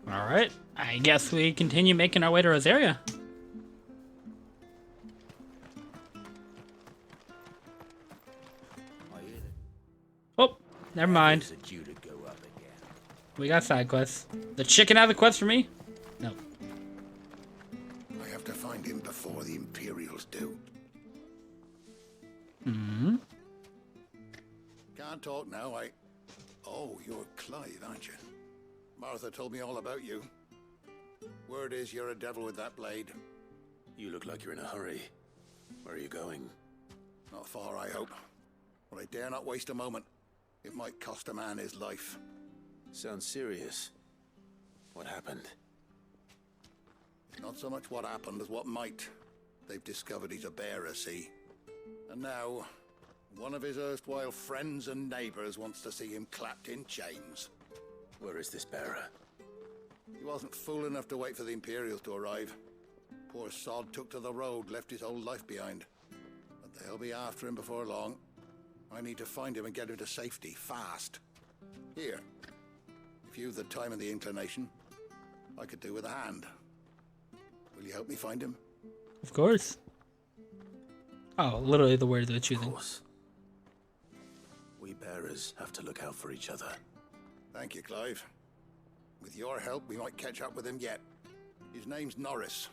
Alright, I guess we continue making our way to Rosaria. Oh, never mind. We got side quests. The chicken have the quest for me? No. I have to find him before the Imperials do. Hmm. Can't talk now, Oh, you're Clive, aren't you? Martha told me all about you. Word is you're a devil with that blade. You look like you're in a hurry. Where are you going? Not far, I hope. But I dare not waste a moment. It might cost a man his life. Sounds serious. What happened? It's not so much what happened as what might. They've discovered he's a bearer, see? And now, one of his erstwhile friends and neighbors wants to see him clapped in chains. Where is this bearer? He wasn't fool enough to wait for the Imperials to arrive. Poor sod took to the road, left his whole life behind. But they'll be after him before long. I need to find him and get him to safety, fast. Here. If you've the time and the inclination, I could do with a hand. Will you help me find him? Of course. Oh, literally the word of the Of choosing. course. We bearers have to look out for each other. Thank you, Clive. With your help, we might catch up with him yet. His name's Norris.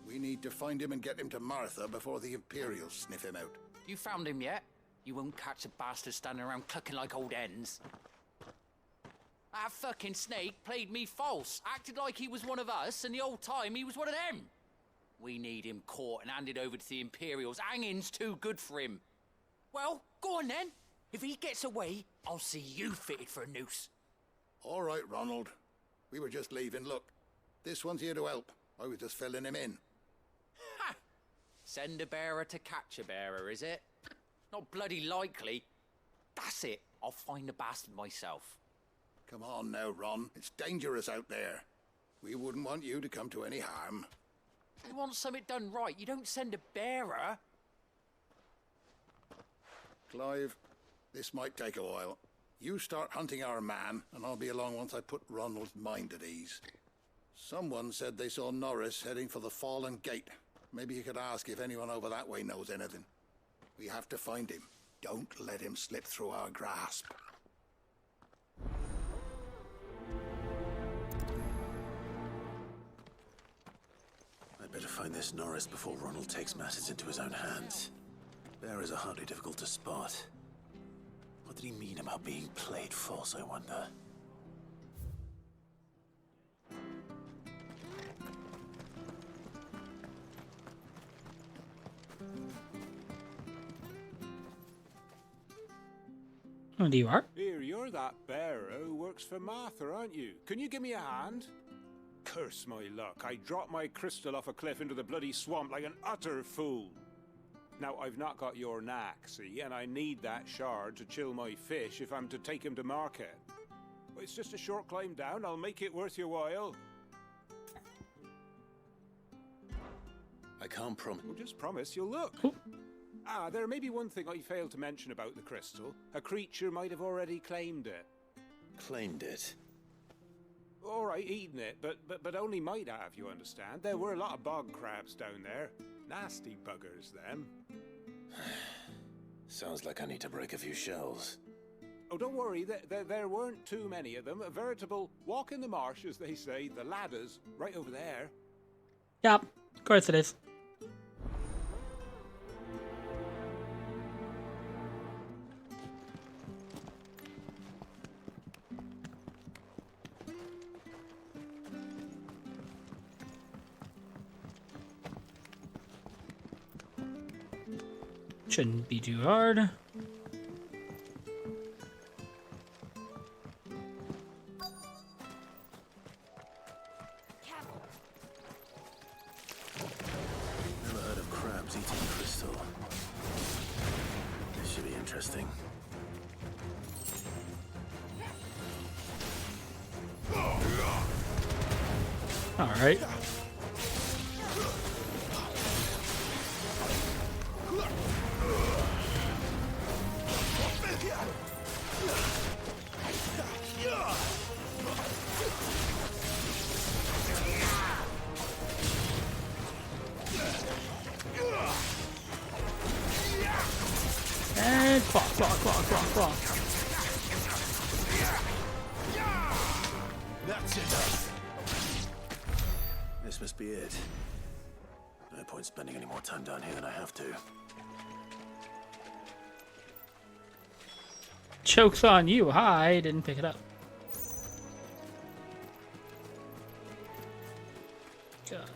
We need to find him and get him to Martha before the Imperials sniff him out. You found him yet? You won't catch a bastard standing around clucking like old hens. That fucking snake played me false, acted like he was one of us, and the whole time he was one of them. We need him caught and handed over to the Imperials. Hanging's too good for him. Well, go on then. If he gets away, I'll see you fitted for a noose. All right, Ronald. We were just leaving. Look, this one's here to help. I was just filling him in. Ha! Send a bearer to catch a bearer, is it? Not bloody likely. That's it. I'll find the bastard myself. Come on now, Ron. It's dangerous out there. We wouldn't want you to come to any harm. You want something done right, you don't send a bearer. Clive, this might take a while. You start hunting our man, and I'll be along once I put Ronald's mind at ease. Someone said they saw Norris heading for the Fallen Gate. Maybe you could ask if anyone over that way knows anything. We have to find him. Don't let him slip through our grasp. I'd better find this Norris before Ronald takes matters into his own hands. Bearers are hardly difficult to spot. What did he mean about being played false, I wonder? Oh, you are? Here, you're that bearer who works for Martha, aren't you? Can you give me a hand? Curse my luck, I dropped my crystal off a cliff into the bloody swamp like an utter fool. Now, I've not got your knack, see, and I need that shard to chill my fish if I'm to take him to market. Well, it's just a short climb down, I'll make it worth your while. I can't promise. Well, just promise you'll look. Ooh. Ah, there may be one thing I failed to mention about the crystal. A creature might have already claimed it. Claimed it. All right, eaten it, but only might have, you understand. There were a lot of bog crabs down there. Nasty buggers, them. Sounds like I need to break a few shells. Oh, don't worry, there weren't too many of them. A veritable walk in the marsh, as they say. The ladders, right over there. Yep, of course it is. Shouldn't be too hard. Never heard of crabs eating crystal. This should be interesting. All right. Claw, claw, claw, claw, claw. That's enough. This must be it. No point spending any more time down here than I have to. Joke's on you. I didn't pick it up. God.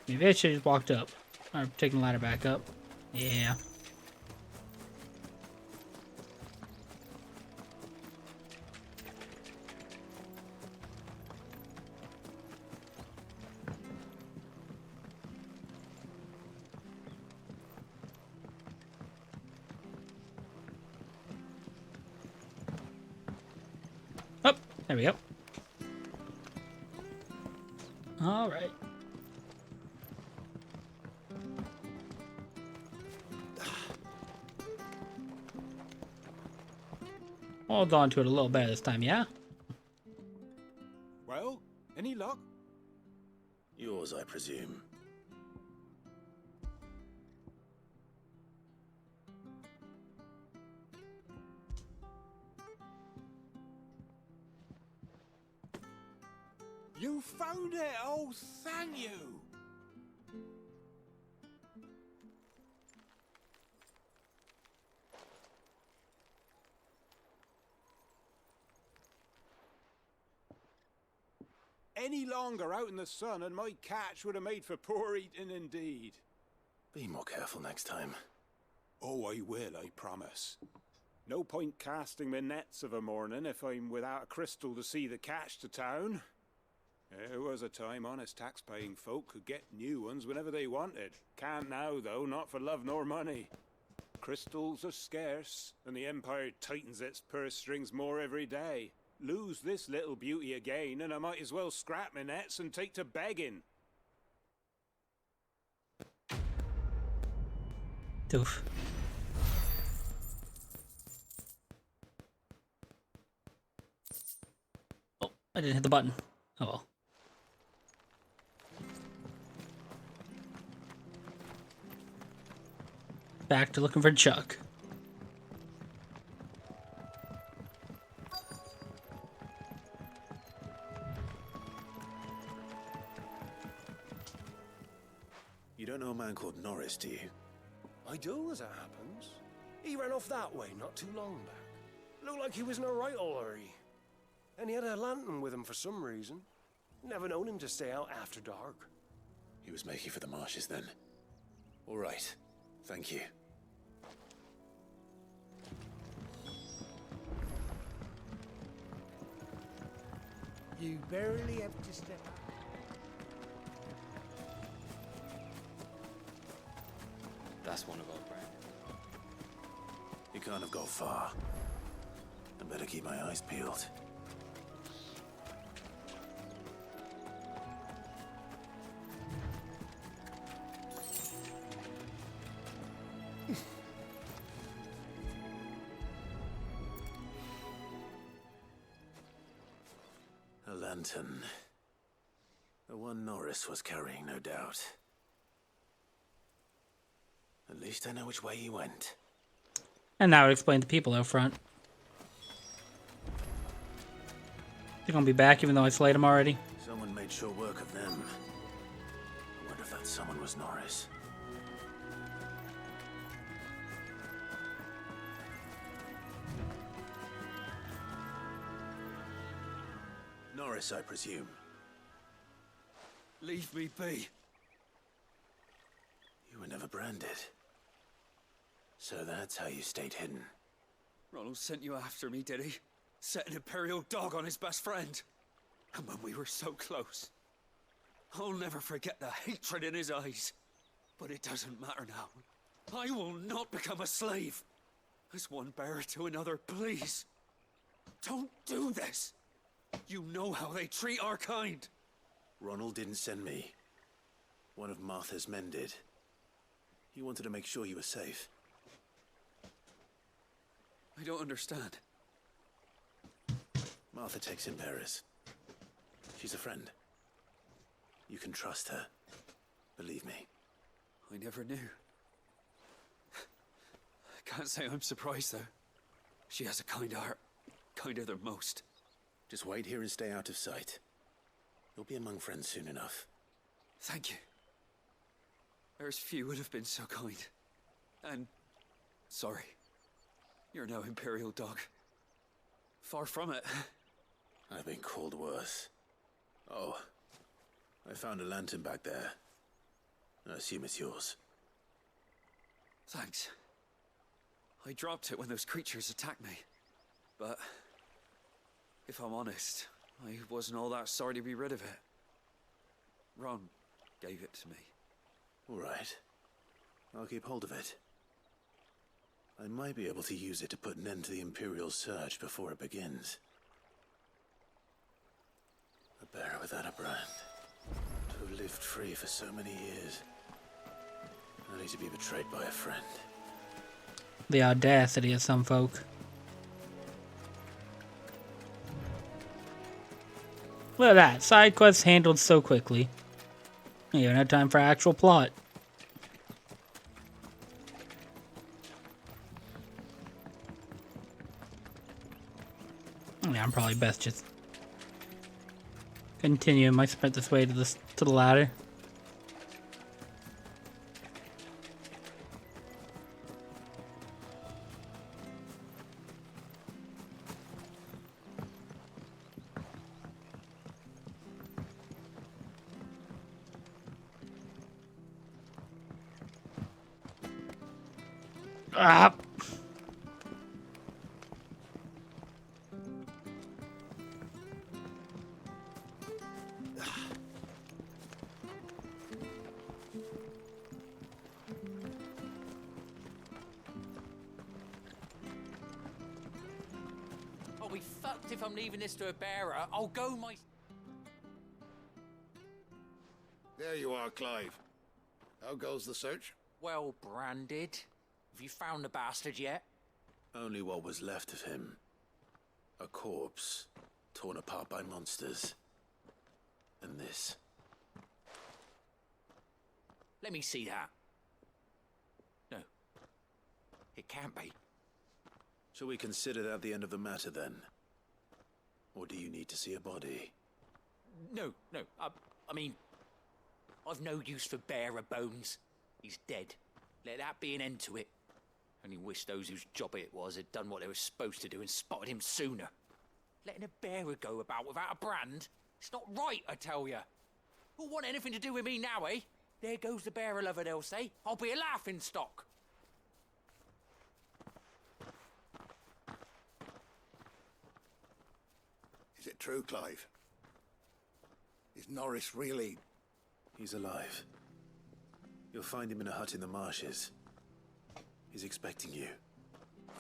Maybe I should have just walked up. Or taken the ladder back up. Yeah. Oh, there we go. All right. Hold on to it a little better this time, yeah? Well, any luck? Yours, I presume. You found it! Oh, thank you! Any longer out in the sun and my catch would have made for poor eating indeed. Be more careful next time. Oh, I will, I promise. No point casting my nets of a morning if I'm without a crystal to see the catch to town. There was a time honest tax-paying folk could get new ones whenever they wanted. Can't now, though, not for love nor money. Crystals are scarce, and the Empire tightens its purse strings more every day. Lose this little beauty again, and I might as well scrap my nets and take to begging. Doof. Oh, I didn't hit the button. Oh well. Back to looking for Chuck. You don't know a man called Norris, do you? I do, as it happens. He ran off that way not too long back. Looked like he was in a right old hurry. And he had a lantern with him for some reason. Never known him to stay out after dark. He was making for the marshes then. All right. Thank you. You barely have to step out. That's one of our brand. He can't have got far. I better keep my eyes peeled. A lantern. The one Norris was carrying, no doubt. At least I know which way he went. And now it explained the people out front. They're gonna be back even though I slayed them already. Someone made sure work of them. I wonder if that someone was Norris. Norris, I presume. Leave me be. You were never branded. So that's how you stayed hidden. Ronald sent you after me, did he? Set an Imperial dog on his best friend. And when we were so close. I'll never forget the hatred in his eyes. But it doesn't matter now. I will not become a slave. As one bearer to another, please. Don't do this. You know how they treat our kind. Ronald didn't send me. One of Martha's men did. He wanted to make sure you were safe. I don't understand. Martha takes in bearers. She's a friend. You can trust her. Believe me. I never knew. Can't say I'm surprised, though. She has a kind heart. Kinder than most. Just wait here and stay out of sight. You'll be among friends soon enough. Thank you. There's few would have been so kind. And sorry. You're no Imperial dog. Far from it. I've been called worse. Oh, I found a lantern back there. I assume it's yours. Thanks. I dropped it when those creatures attacked me. But if I'm honest, I wasn't all that sorry to be rid of it. Ron gave it to me. All right. I'll keep hold of it. I might be able to use it to put an end to the Imperial surge before it begins. A bearer without a brand. To have lived free for so many years. Only to be betrayed by a friend. The audacity of some folk. Look at that. Side quests handled so quickly. You don't have time for actual plot. Yeah, I'm probably best just continuing my sprint this way to the ladder. Ah. I'll be fucked if I'm leaving this to a bearer. I'll go my... There you are, Clive. How goes the search? Well branded. Have you found the bastard yet? Only what was left of him. A corpse, torn apart by monsters. And this. Let me see that. No. It can't be. Shall we consider that the end of the matter then? Or do you need to see a body? No. I mean, I've no use for bearer bones. He's dead. Let that be an end to it. Only wish those whose job it was had done what they were supposed to do and spotted him sooner. Letting a bearer go about without a brand? It's not right, I tell you. Who'll want anything to do with me now, eh? There goes the bearer lover, they'll say. I'll be a laughing stock. Is it true, Clive? Is Norris really... He's alive. You'll find him in a hut in the marshes. He's expecting you.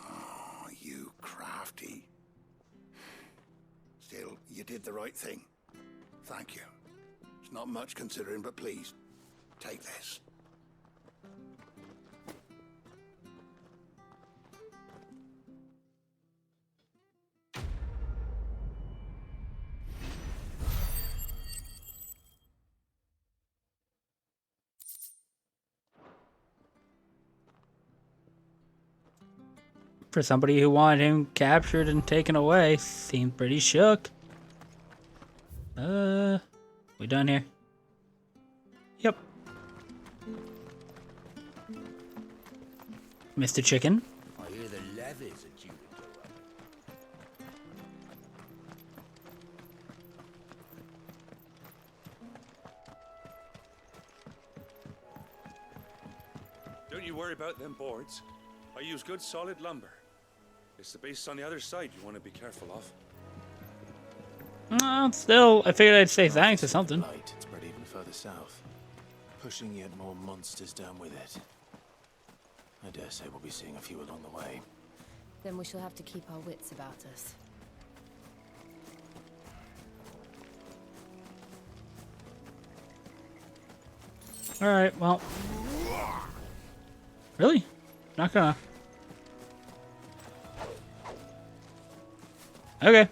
Oh, you crafty. Still, you did the right thing. Thank you. It's not much considering, but please, take this. For somebody who wanted him captured and taken away, seemed pretty shook. We done here? Yep. Mr. Chicken. I hear the levies are due to go up. Don't you worry about them boards. I use good solid lumber. It's the base on the other side you want to be careful of. Still, I figured I'd say thanks or something. Light spread even further south, pushing yet more monsters down with it. I dare say we'll be seeing a few along the way. Then we shall have to keep our wits about us. Alright, well. Really? Not gonna. Okay.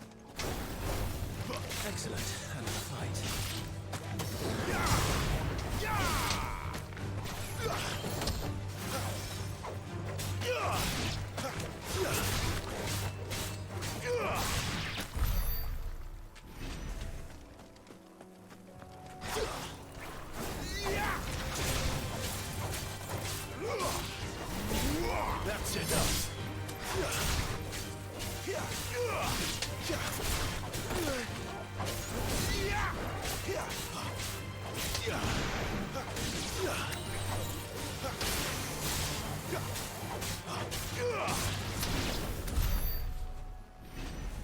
Excellent. And a fight.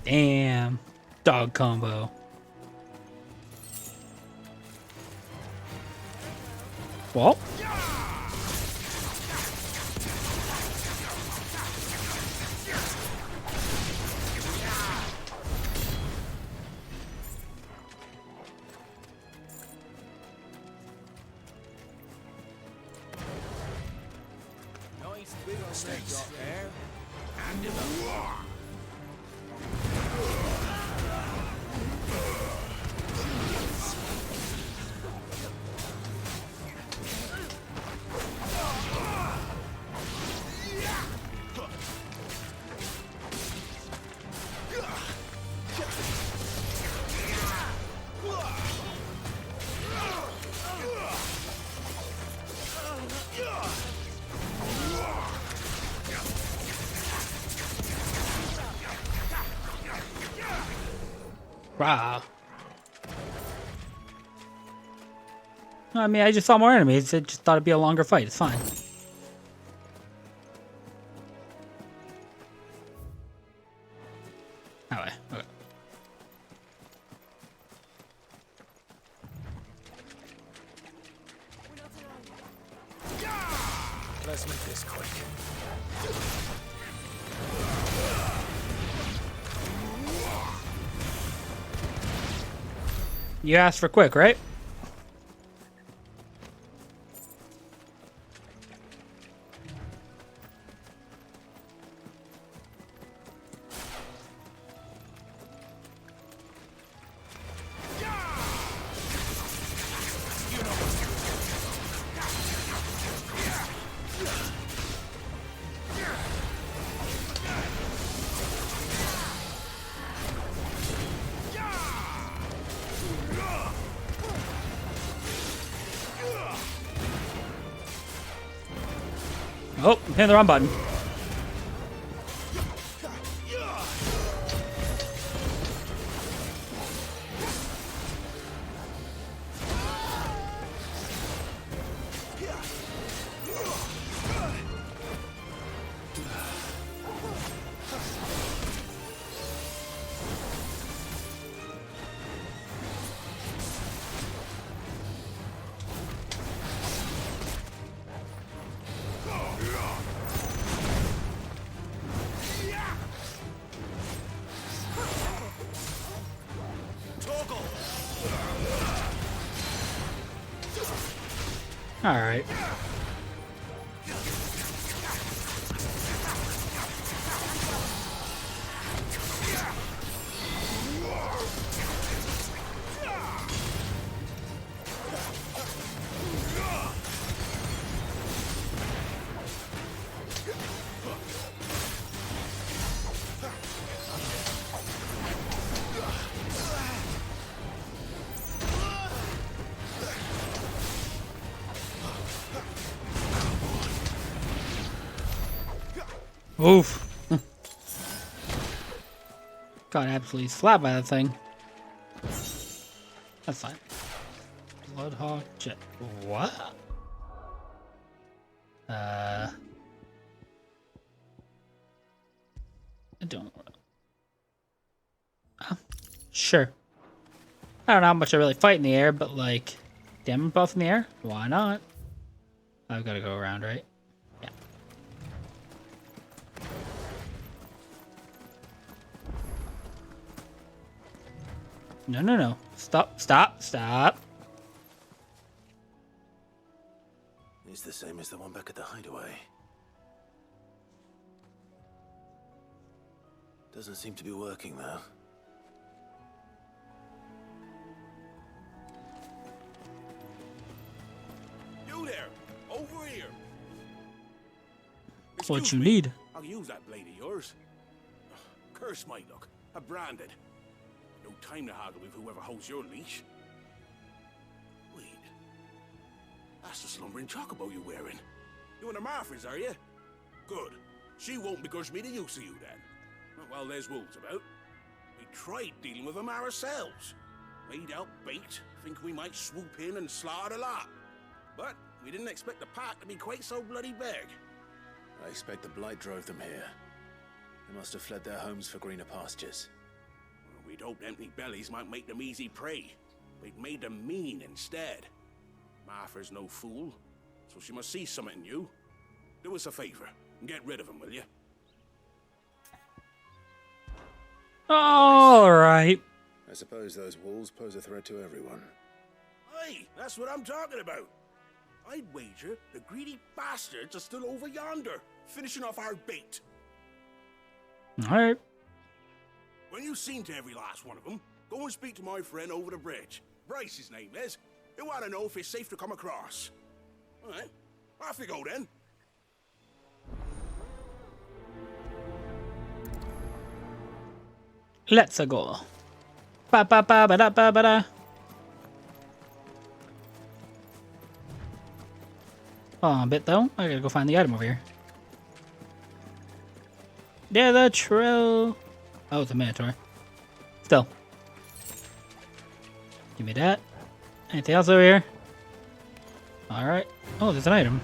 Damn. Dog combo. Well. Nice big old snakes up there. And in the Wow. I mean, I just saw more enemies. I just thought it'd be a longer fight. It's fine. That way. Okay. Let's make this quick. You asked for quick, right? Oh, I'm hitting the wrong button. All right. Oof. Got absolutely slapped by that thing. That's fine. Bloodhawk jet. What? I don't know. Sure. I don't know how much I really fight in the air, but like, damage buff in the air? Why not? I've got to go around, right? Yeah. No, no, no. Stop, stop, stop. It's the same as the one back at the hideaway. Doesn't seem to be working, though. You there! Over here! What Excuse you me, need. I'll use that blade of yours. Curse my luck. I'm branded. No time to haggle with whoever holds your leash. Wait. That's the slumbering chocobo you're wearing. You and the Marthas, are you? Good. She won't begrudge me the use of you, then. Not while there's wolves about. We tried dealing with them ourselves. Laid out bait, thinking we might swoop in and slaughter the lot. But we didn't expect the pack to be quite so bloody big. I expect the blight drove them here. They must have fled their homes for greener pastures. We'd hoped empty bellies might make them easy prey. We'd made them mean instead. Martha's no fool, so she must see something in you. Do us a favor and get rid of him, will you? All right. I suppose those wolves pose a threat to everyone. Hey, that's what I'm talking about. I'd wager the greedy bastards are still over yonder, finishing off our bait. All right. When you've seen to every last one of them, go and speak to my friend over the bridge. Bryce, his name is. He'll want to know if it's safe to come across. All right, off you go then. Let's go. Ba ba ba ba da ba ba da. Oh, a bit though. I gotta go find the item over here. Yeah, the trill. Oh, it's a minotaur. Still. Give me that. Anything else over here? Alright. Oh, there's an item.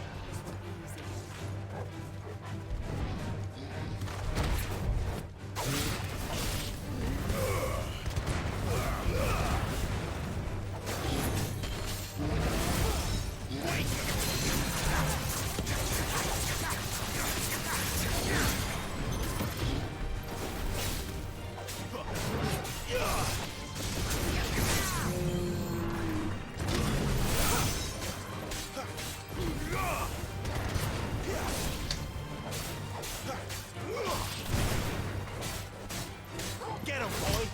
Get him, boy.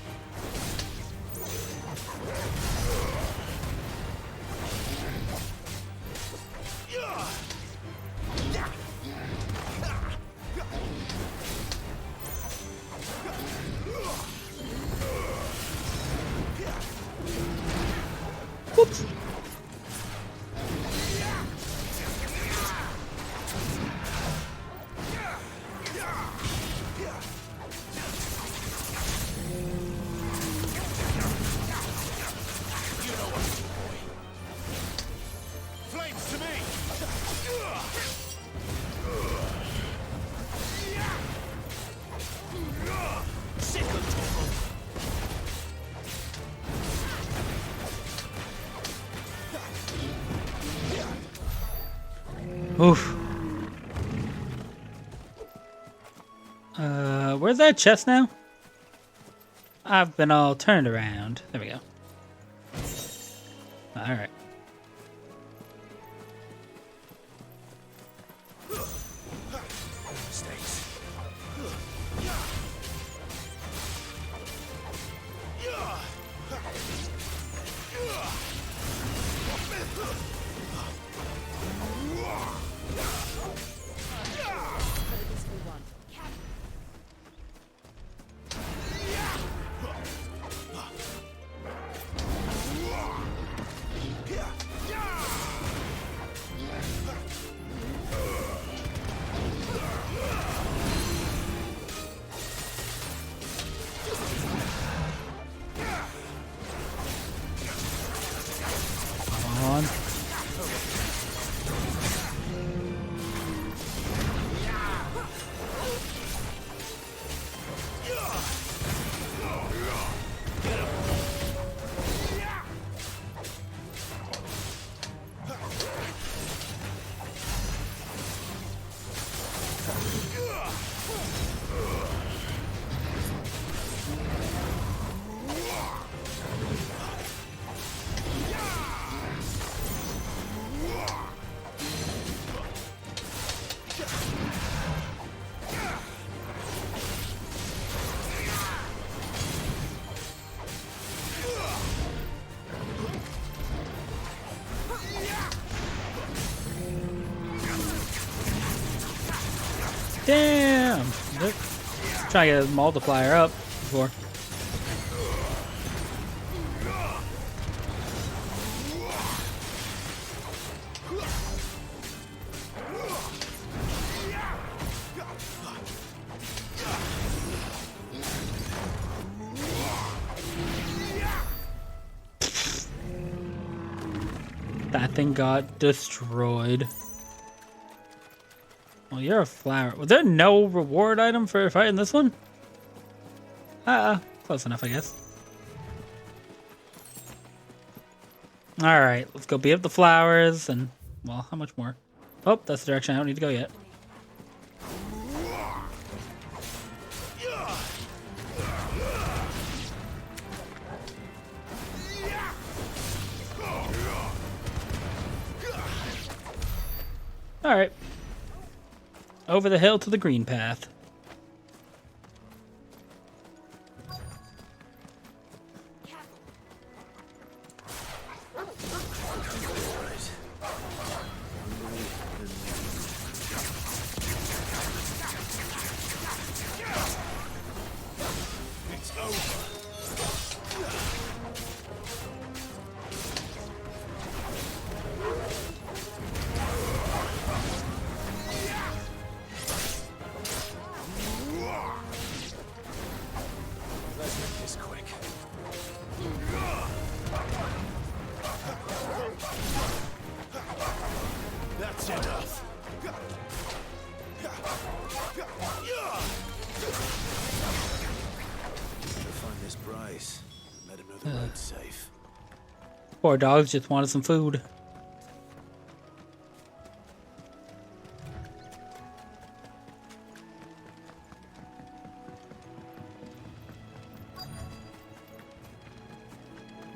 Whoops. Flames to me. Oof. Where's that chest now? I've been all turned around. There we go. Alright. On. Damn! Look. Try to get a multiplier up before. That thing got destroyed. Well, you're a flower. Was there no reward item for fighting this one? Close enough, I guess. Alright, let's go beat up the flowers and, well, how much more? Oh, that's the direction I don't need to go yet. Alright. Over the hill to the green path. Poor dogs just wanted some food.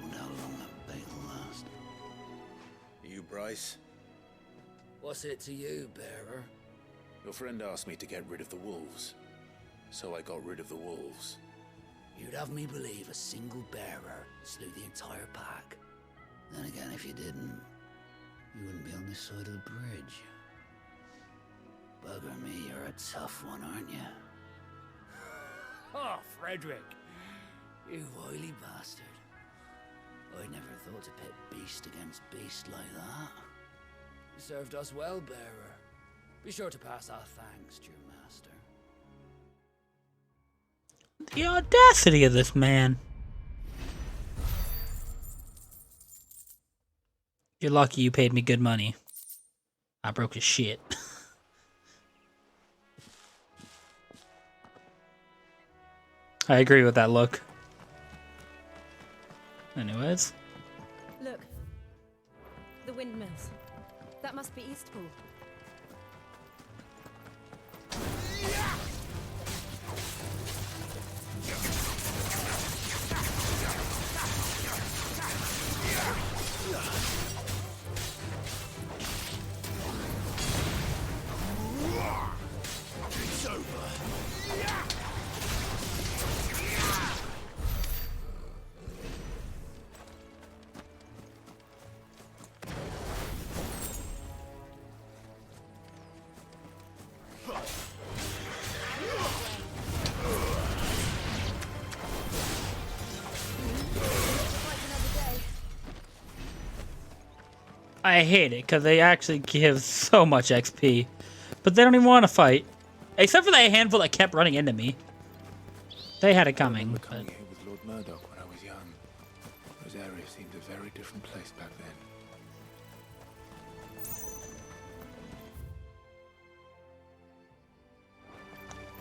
Wonder how long that bait will last. You, Bryce? What's it to you, bearer? Your friend asked me to get rid of the wolves. So I got rid of the wolves. You'd have me believe a single bearer slew the entire pack. Then again, if you didn't, you wouldn't be on this side of the bridge. Bugger me, you're a tough one, aren't you? Oh, Frederick! You wily bastard. I never thought to pit beast against beast like that. You served us well, bearer. Be sure to pass our thanks to your master. The audacity of this man. You're lucky you paid me good money. I broke his shit. I agree with that look. Anyways. Look. The windmills. That must be Eastpool. It's over. I hate it because they actually give so much XP, but they don't even want to fight, except for that handful that kept running into me. They had it coming. But... Coming here with Lord Murdoch when I was young. Those areas seemed a very different place back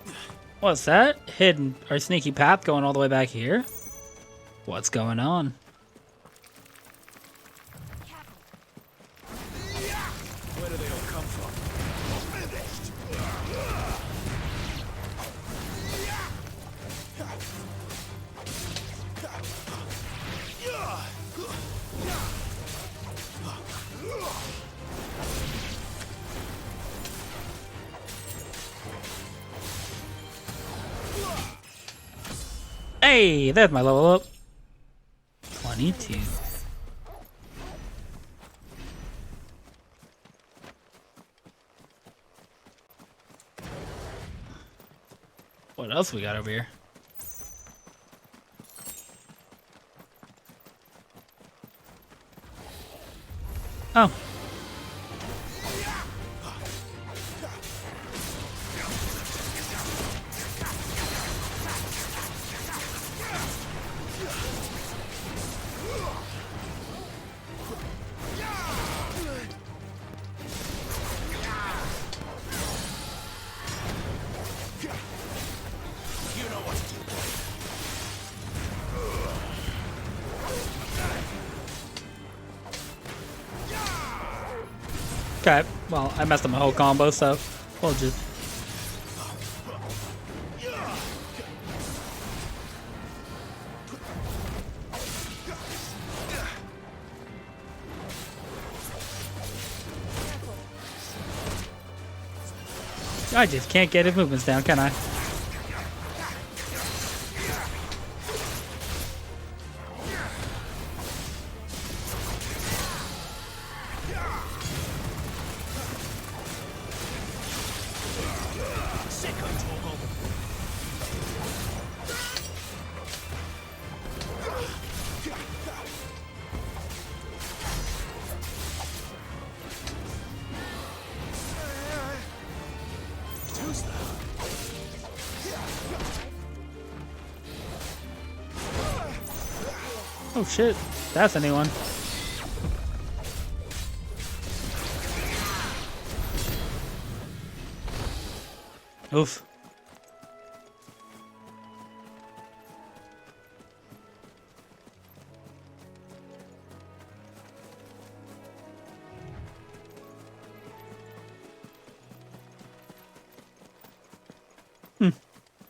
then. What's that? Hidden or sneaky path going all the way back here? What's going on? Where do they all come from? Finished! Hey, there's my level up. 22. What else we got over here? Oh. Okay, well, I messed up my whole combo, so we'll just... I just can't get his movements down, can I? Oh shit, that's a new one. Oof.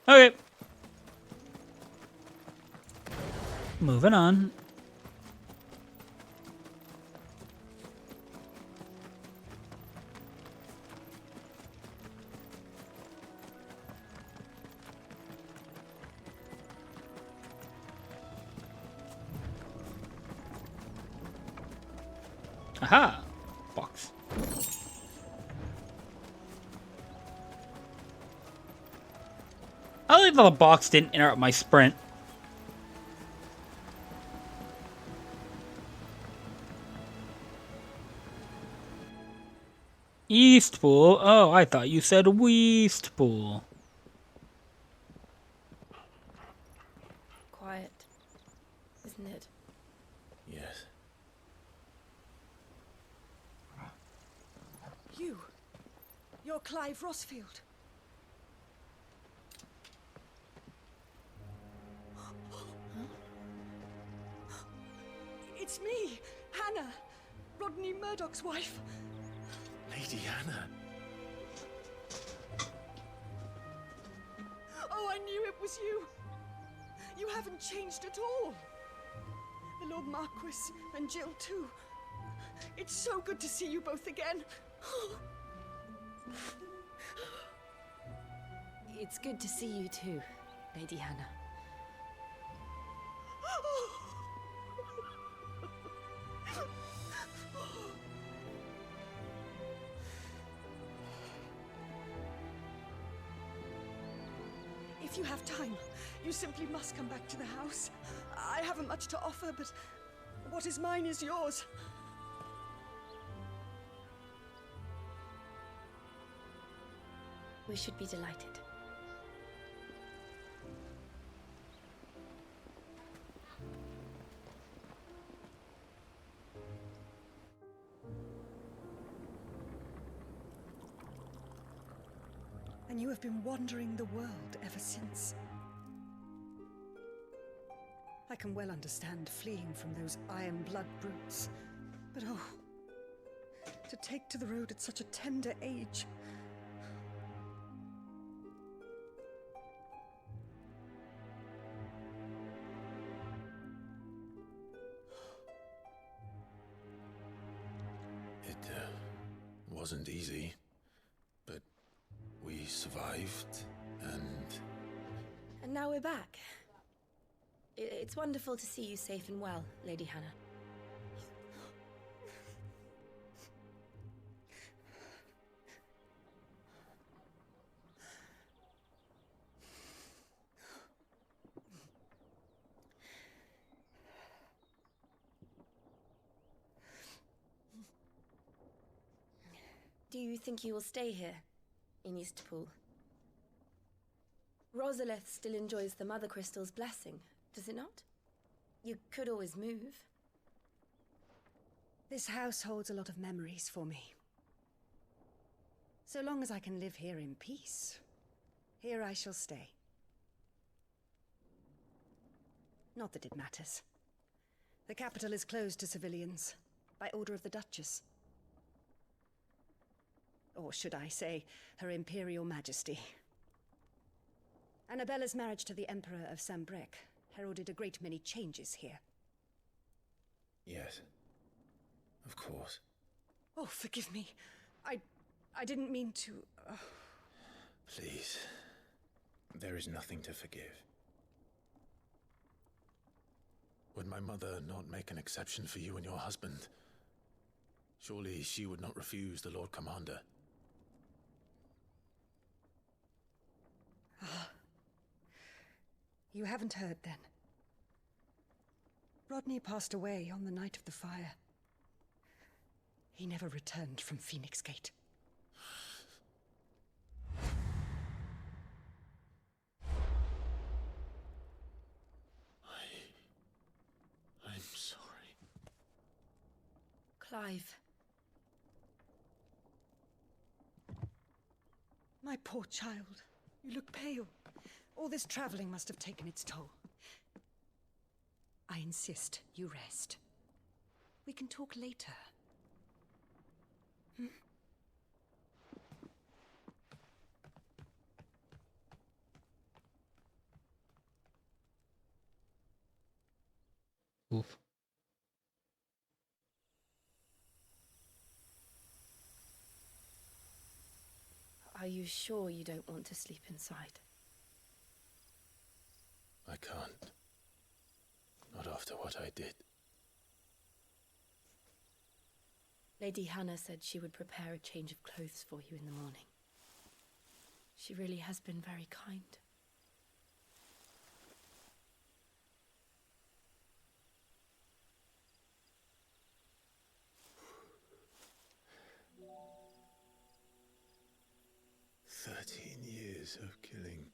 Okay. Moving on. Aha! Box. I like that the box didn't interrupt my sprint. Eastpool? Oh, I thought you said Weastpool. Quiet, isn't it? Yes. You're Clive Rossfield. It's me, Hannah, Rodney Murdoch's wife. Lady Hannah. Oh, I knew it was you. You haven't changed at all. The Lord Marquis and Jill too. It's so good to see you both again. It's good to see you too, Lady Hannah. If you have time, you simply must come back to the house. I haven't much to offer, but what is mine is yours. We should be delighted. And you have been wandering the world ever since. I can well understand fleeing from those iron blood brutes, but oh, to take to the road at such a tender age. It wasn't easy, but we survived, and... And now we're back. It's wonderful to see you safe and well, Lady Hannah. Do you think you will stay here, in Eastpool? Rosalith still enjoys the Mother Crystal's blessing, does it not? You could always move. This house holds a lot of memories for me. So long as I can live here in peace, here I shall stay. Not that it matters. The capital is closed to civilians, by order of the Duchess. Or should I say, Her Imperial Majesty. Annabella's marriage to the Emperor of Sambrec heralded a great many changes here. Yes. Of course. Oh, forgive me. I didn't mean to... Please. There is nothing to forgive. Would my mother not make an exception for you and your husband? Surely she would not refuse the Lord Commander. You haven't heard, then. Rodney passed away on the night of the fire. He never returned from Phoenix Gate. I'm sorry. Clive. My poor child. You look pale. All this traveling must have taken its toll. I insist you rest. We can talk later. Hmm? Oof. Are you sure you don't want to sleep inside? I can't. Not after what I did. Lady Hannah said she would prepare a change of clothes for you in the morning. She really has been very kind. Years of killing.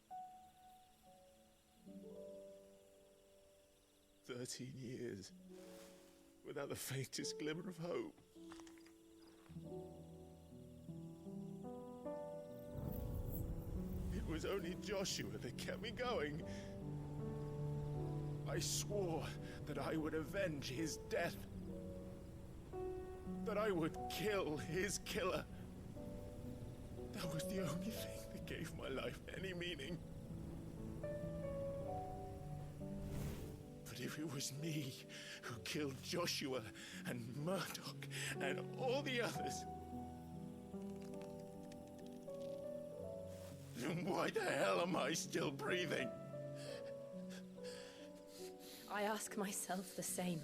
13 years without the faintest glimmer of hope. It was only Joshua that kept me going. I swore that I would avenge his death. That I would kill his killer. That was the only thing that gave my life any meaning. But if it was me who killed Joshua and Murdoch and all the others, then why the hell am I still breathing? I ask myself the same.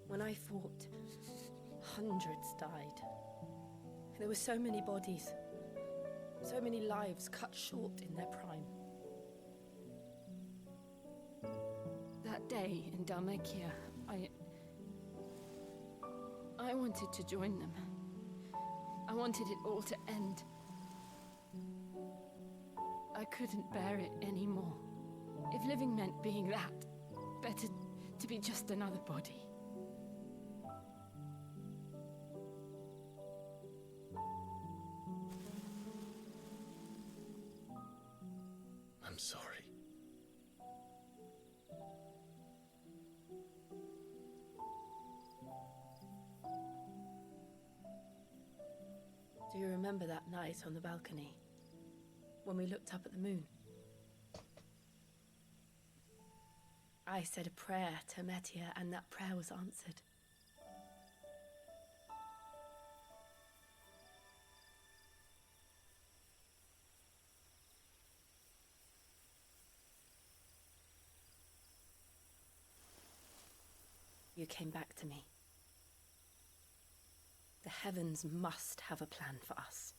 When I fought, hundreds died. There were so many bodies, so many lives cut short in their prime. That day in Dalmekia, I wanted to join them. I wanted it all to end. I couldn't bear it anymore. If living meant being that, better to be just another body. I'm sorry. Do you remember that night on the balcony, when we looked up at the moon? I said a prayer to Metia, and that prayer was answered. You came back to me. The heavens must have a plan for us.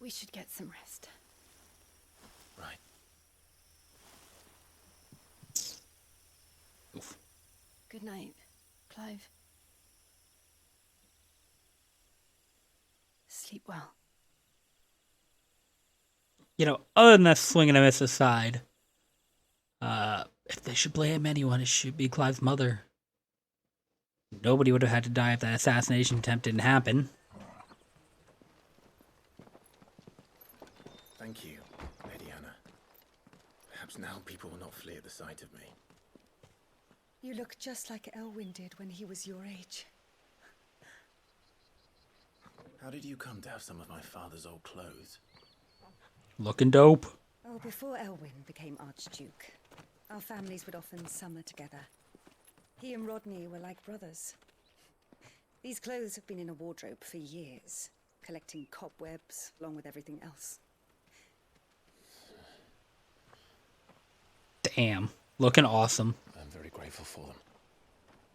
We should get some rest. Right. Oof. Good night, Clive. Sleep well. You know, other than that swing and a miss aside, if they should blame anyone, it should be Clive's mother. Nobody would have had to die if that assassination attempt didn't happen. Thank you, Lady Anna. Perhaps now people will not flee at the sight of me. You look just like Elwyn did when he was your age. How did you come to have some of my father's old clothes? Looking dope. Oh, before Elwyn became Archduke, our families would often summer together. He and Rodney were like brothers. These clothes have been in a wardrobe for years, collecting cobwebs along with everything else. Damn. Looking awesome. I'm very grateful for them.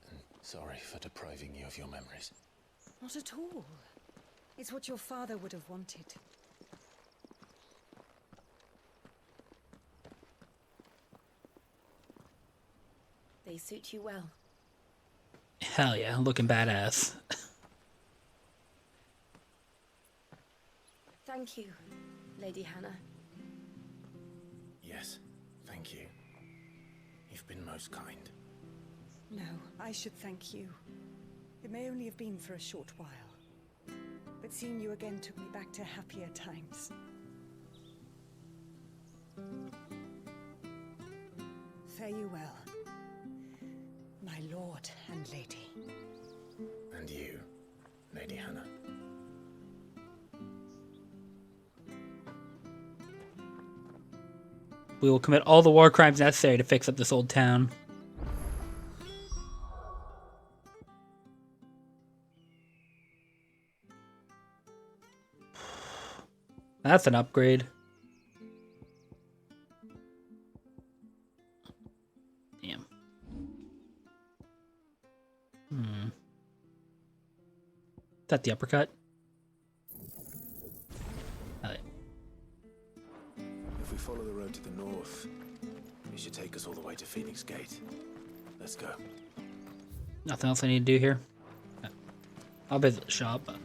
And sorry for depriving you of your memories. Not at all. It's what your father would have wanted. They suit you well. Hell yeah, looking badass. Thank you, Lady Hannah. Yes, thank you. You've been most kind. No, I should thank you. It may only have been for a short while, but seeing you again took me back to happier times. Fare you well, my lord and lady. And you, Lady Hannah. We will commit all the war crimes necessary to fix up this old town. That's an upgrade. Damn. Is that the uppercut? If we follow the road to the north, it should take us all the way to Phoenix Gate. Let's go. Nothing else I need to do here? I'll visit the shop, but...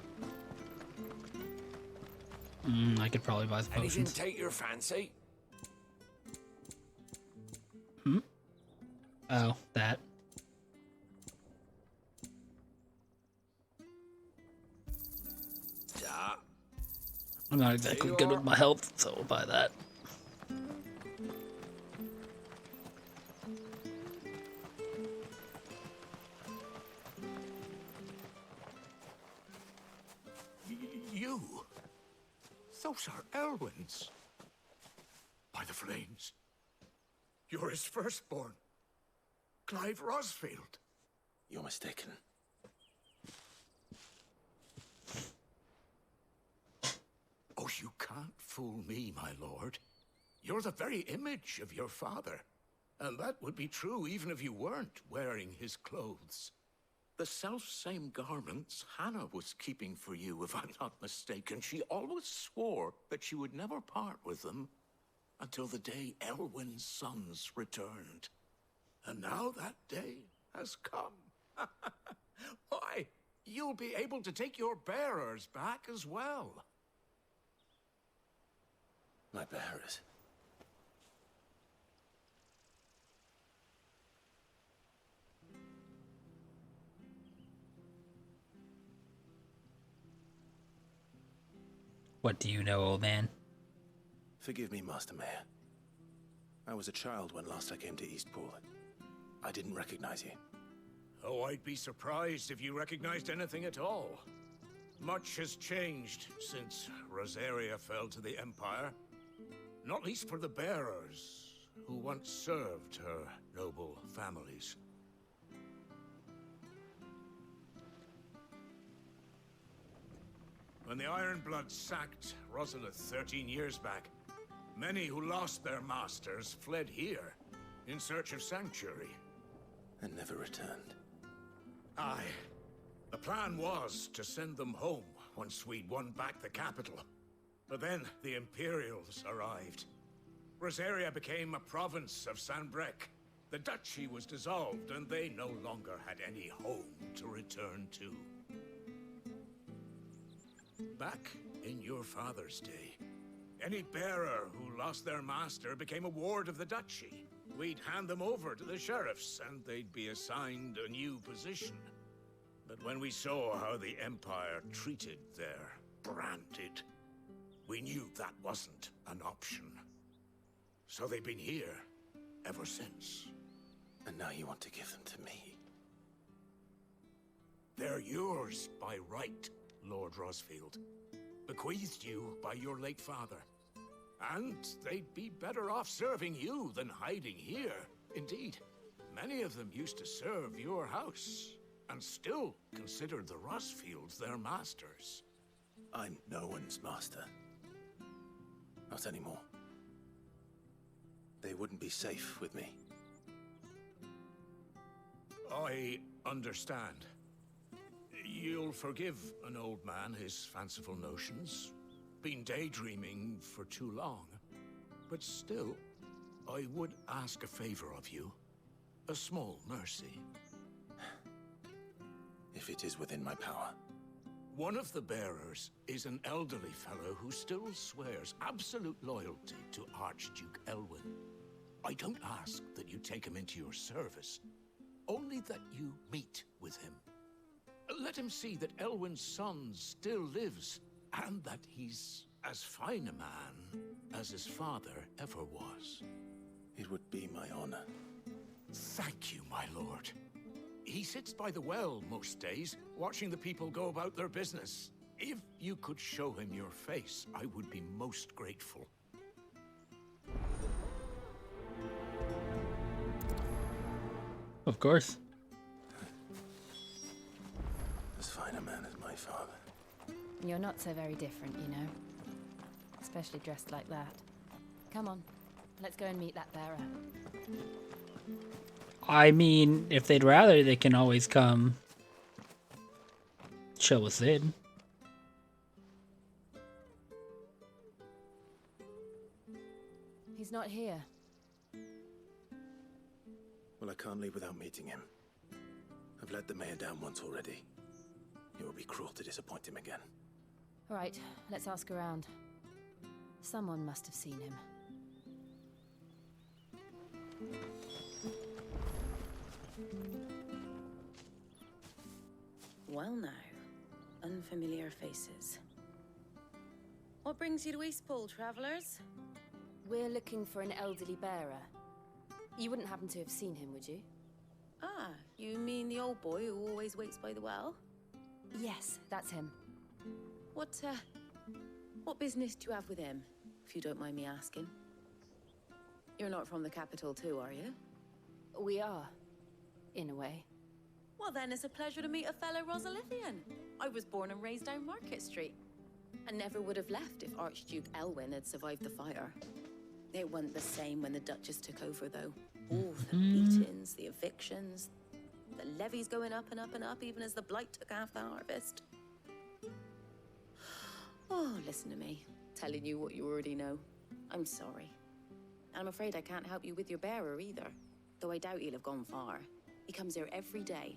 I could probably buy the Anything potions. take your fancy? Oh, that. Yeah. I'm not exactly good with my health, so we'll buy that. You? Those are Elwyn's. By the flames. You're his firstborn. Clive Rosfield. You're mistaken. Oh, you can't fool me, my lord. You're the very image of your father. And that would be true even if you weren't wearing his clothes. The self-same garments Hannah was keeping for you, if I'm not mistaken. She always swore that she would never part with them until the day Elwyn's sons returned. And now that day has come. Why, you'll be able to take your bearers back as well. My bearers. What do you know, old man? Forgive me, Master Mayor. I was a child when last I came to Eastpool. I didn't recognize you. Oh, I'd be surprised if you recognized anything at all. Much has changed since Rosaria fell to the Empire. Not least for the bearers, who once served her noble families. When the Ironbloods sacked Rosalith 13 years back, many who lost their masters fled here in search of sanctuary. And never returned. Aye. The plan was to send them home once we'd won back the capital. But then the Imperials arrived. Rosaria became a province of Sanbreque. The duchy was dissolved, and they no longer had any home to return to. Back in your father's day, any bearer who lost their master became a ward of the duchy. We'd hand them over to the sheriffs, and they'd be assigned a new position. But when we saw how the Empire treated their branded We knew that wasn't an option. So they've been here ever since. And now you want to give them to me? They're yours by right, Lord Rosfield. Bequeathed you by your late father. And they'd be better off serving you than hiding here. Indeed, many of them used to serve your house, and still considered the Rosfields their masters. I'm no one's master. Not anymore. They wouldn't be safe with me. I understand. You'll forgive an old man his fanciful notions. Been daydreaming for too long. But still, I would ask a favor of you. A small mercy. If it is within my power. One of the bearers is an elderly fellow who still swears absolute loyalty to Archduke Elwyn. I don't ask that you take him into your service, only that you meet with him. Let him see that Elwyn's son still lives, and that he's as fine a man as his father ever was. It would be my honor. Thank you, my lord. He sits by the well most days, watching the people go about their business. If you could show him your face, I would be most grateful. Of course. As fine a man as my father. You're not so very different, you know. Especially dressed like that. Come on, let's go and meet that bearer. I mean, if they'd rather, they can always come chill with Sid. He's not here. Well, I can't leave without meeting him. I've let the mayor down once already. It would be cruel to disappoint him again. All right, let's ask around. Someone must have seen him. Well now, unfamiliar faces. What brings you to Eastpool, travellers? We're looking for an elderly bearer. You wouldn't happen to have seen him, would you? Ah, you mean the old boy who always waits by the well? Yes, that's him. What business do you have with him, if you don't mind me asking? You're not from the capital too, are you? We are, in a way. Well then, it's a pleasure to meet a fellow Rosalithian. I was born and raised down Market Street. And never would have left if Archduke Elwyn had survived the fire. It wasn't the same when the Duchess took over, though. All the beatings, the evictions, the levies going up and up and up, even as the blight took half the harvest. Oh, listen to me, telling you what you already know. I'm sorry. And I'm afraid I can't help you with your bearer either, though I doubt he'll have gone far. He comes here every day,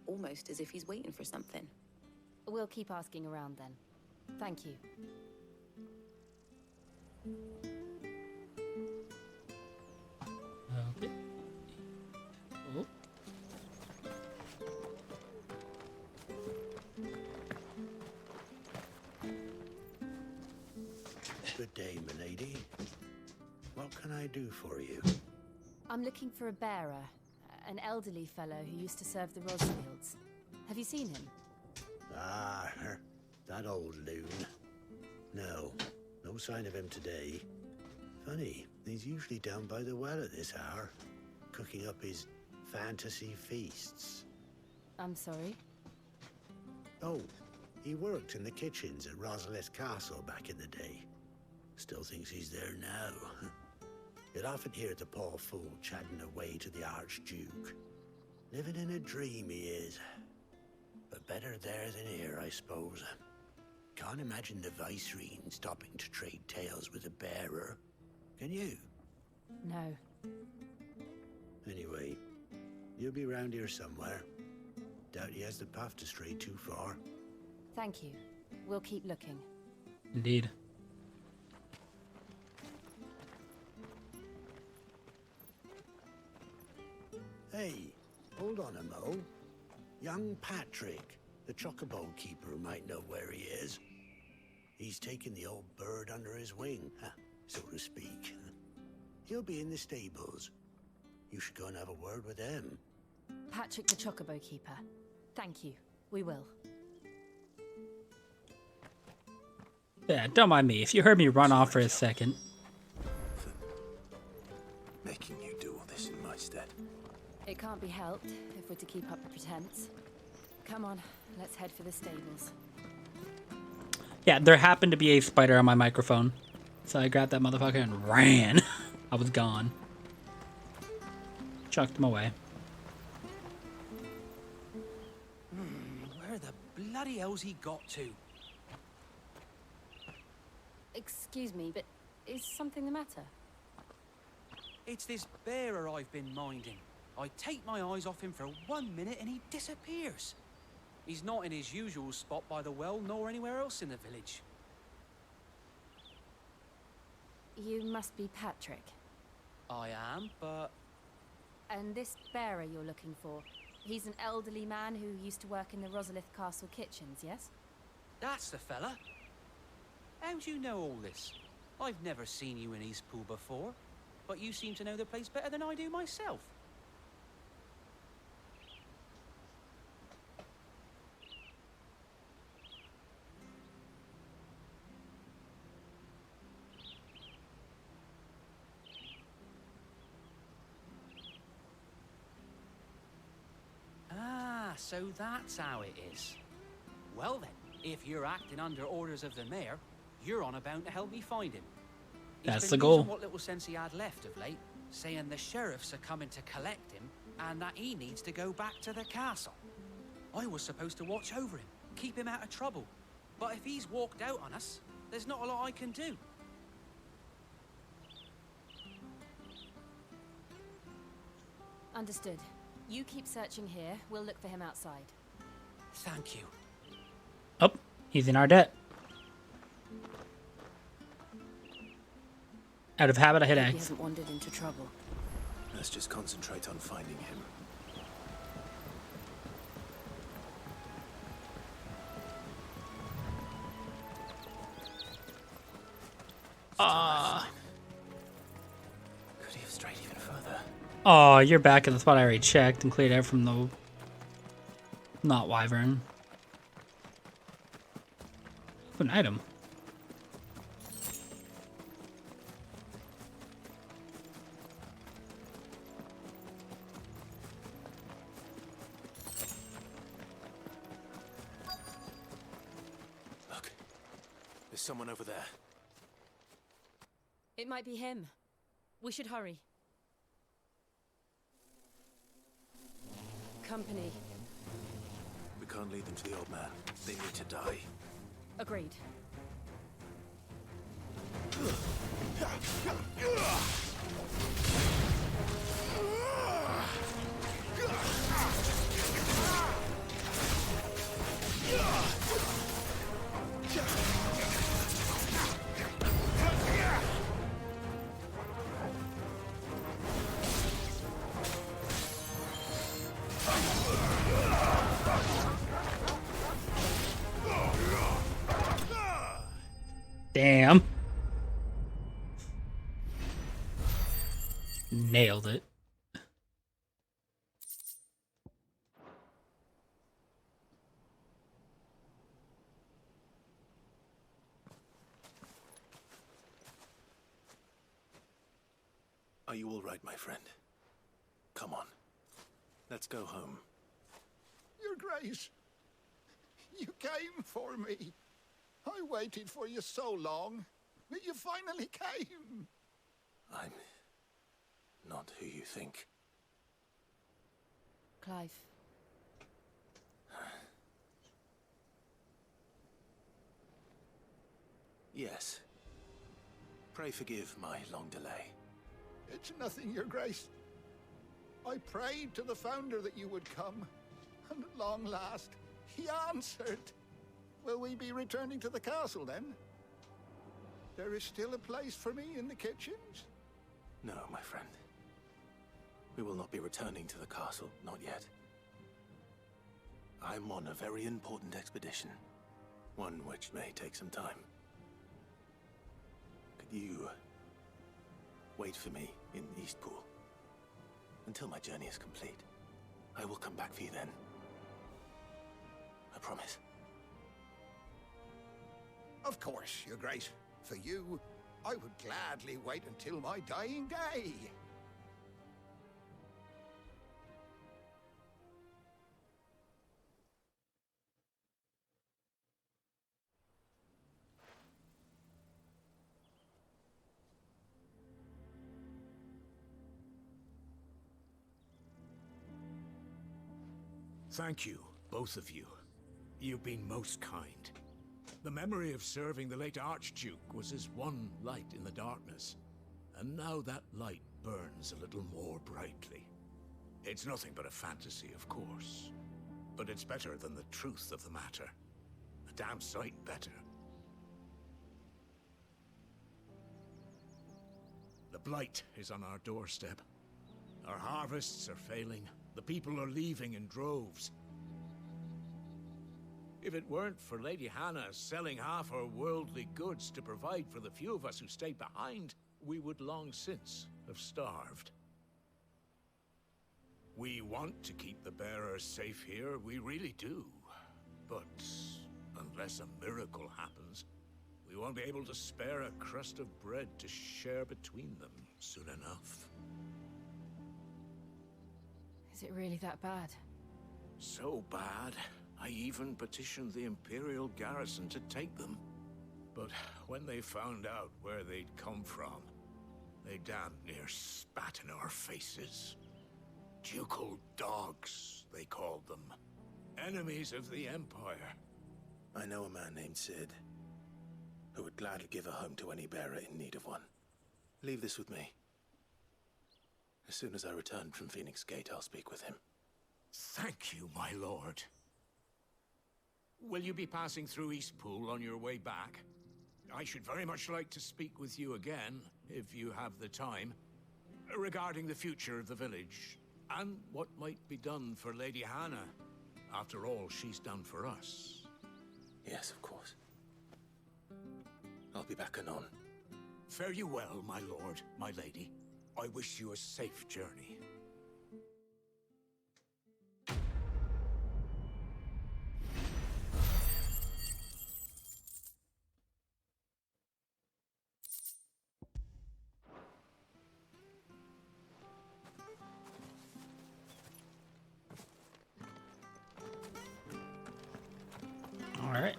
almost as if he's waiting for something. We'll keep asking around then. Thank you. Okay. Oh. Good day, milady. What can I do for you? I'm looking for a bearer, an elderly fellow who used to serve the Rosfields. Have you seen him? Ah, that old loon. No sign of him today. Funny, he's usually down by the well at this hour, cooking up his fantasy feasts. I'm sorry? Oh, he worked in the kitchens at Rosalith Castle back in the day. Still thinks he's there now. You'd often hear the poor fool chatting away to the Archduke. Living in a dream he is. But better there than here, I suppose. Can't imagine the Viceroy stopping to trade tales with a bearer. Can you? No. Anyway, you'll be round here somewhere. Doubt he has the path to stray too far. Thank you. We'll keep looking. Indeed. Hey, hold on a mo. Young Patrick, the chocobo keeper, might know where he is. He's taken the old bird under his wing, so to speak. He'll be in the stables. You should go and have a word with them. Patrick the Chocobo Keeper. Thank you. We will. Yeah, don't mind me. If you heard me run off for a second. Making you do all this in my stead. It can't be helped if we're to keep up the pretense. Come on, let's head for the stables. Yeah, there happened to be a spider on my microphone. So I grabbed that motherfucker and ran. I was gone. Chucked him away. Where the bloody hell's he got to? Excuse me, but is something the matter? It's this bearer I've been minding. I take my eyes off him for 1 minute and he disappears. He's not in his usual spot by the well, nor anywhere else in the village. You must be Patrick. I am, but... And this bearer you're looking for, he's an elderly man who used to work in the Rosalith Castle kitchens, yes? That's the fella. How do you know all this? I've never seen you in Eastpool before, but you seem to know the place better than I do myself. So that's how it is. Well then, if you're acting under orders of the mayor, you're on about to help me find him. That's He's the been goal. using what little sense he had left of late, saying the sheriffs are coming to collect him and that he needs to go back to the castle. I was supposed to watch over him, keep him out of trouble. But if he's walked out on us, there's not a lot I can do. Understood. You keep searching here. We'll look for him outside. Thank you. Oh, he's in our debt. Out of habit, I hit He X. hasn't wandered into trouble. Let's just concentrate on finding him. Could he have strayed even further? Oh, you're back in the spot I already checked and cleared out from the... Not wyvern. An item. Look, there's someone over there. It might be him. We should hurry. Company. We can't lead them to the old man. They need to die. Agreed. Damn. Nailed it. Are you all right, my friend? Come on. Let's go home. Your Grace, you came for me. I waited for you so long, but you finally came. I'm not who you think. Clive. Yes. Pray forgive my long delay. It's nothing, Your Grace. I prayed to the Founder that you would come, and at long last, he answered. Will we be returning to the castle, then? There is still a place for me in the kitchens? No, my friend. We will not be returning to the castle, not yet. I'm on a very important expedition. One which may take some time. You wait for me in Eastpool until my journey is complete. I will come back for you then. I promise. Of course, Your Grace. For you, I would gladly wait until my dying day. Thank you, both of you. You've been most kind. The memory of serving the late Archduke was as one light in the darkness, and now that light burns a little more brightly. It's nothing but a fantasy, of course, but it's better than the truth of the matter. A damn sight better. The blight is on our doorstep. Our harvests are failing. The people are leaving in droves. If it weren't for Lady Hannah selling half her worldly goods to provide for the few of us who stayed behind, we would long since have starved. We want to keep the bearers safe here, we really do. But unless a miracle happens, we won't be able to spare a crust of bread to share between them soon enough. Is it really that bad? So bad, I even petitioned the Imperial garrison to take them. But when they found out where they'd come from, they damn near spat in our faces. Ducal dogs, they called them. Enemies of the Empire. I know a man named Sid, who would gladly give a home to any bearer in need of one. Leave this with me. As soon as I return from Phoenix Gate, I'll speak with him. Thank you, my lord. Will you be passing through Eastpool on your way back? I should very much like to speak with you again, if you have the time, regarding the future of the village, and what might be done for Lady Hannah, after all she's done for us. Yes, of course. I'll be back anon. Fare you well, my lord, my lady. I wish you a safe journey. Alright.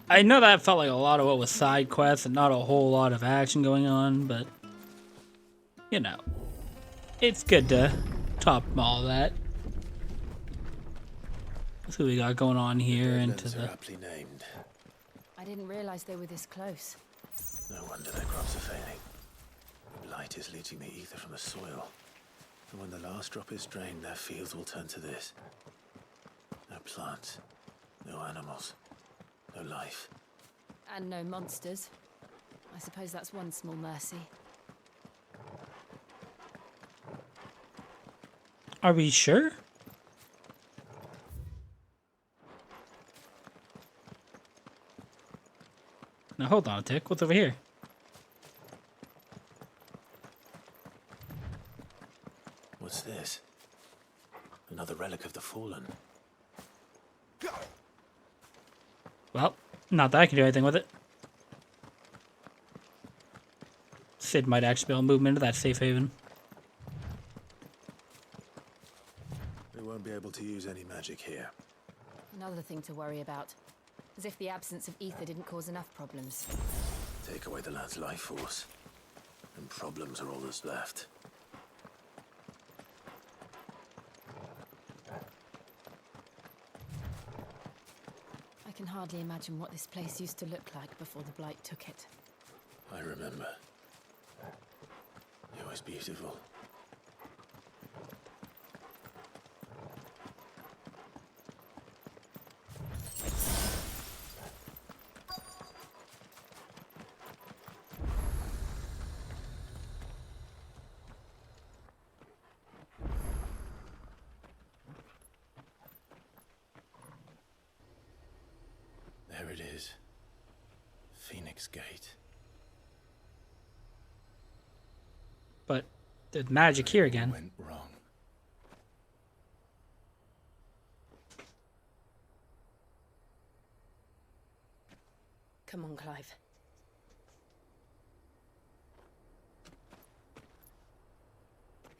I know that felt like a lot of what was side quests and not a whole lot of action going on, but you know, it's good to top all that. Let's see what we got going on here into the. Aptly named. I didn't realize they were this close. No wonder their crops are failing. The blight is leaching the ether from the soil. And when the last drop is drained, their fields will turn to this. No plants, no animals, no life. And no monsters. I suppose that's one small mercy. Are we sure? Now hold on a tick. What's over here? What's this? Another relic of the fallen. Well, not that I can do anything with it. Sid might actually be able to move him into that safe haven. We won't be able to use any magic here. Another thing to worry about. As if the absence of ether didn't cause enough problems. Take away the lad's life force, and problems are all that's left. I can hardly imagine what this place used to look like before the blight took it. I remember. It was beautiful. There it is. Phoenix Gate. But there's magic here again. Went wrong. Come on, Clive.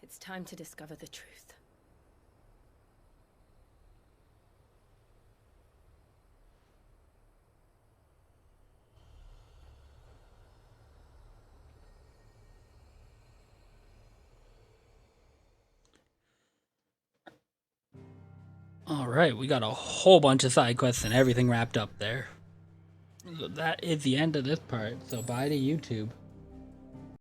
It's time to discover the truth. Alright, we got a whole bunch of side quests and everything wrapped up there. So that is the end of this part, so bye to YouTube.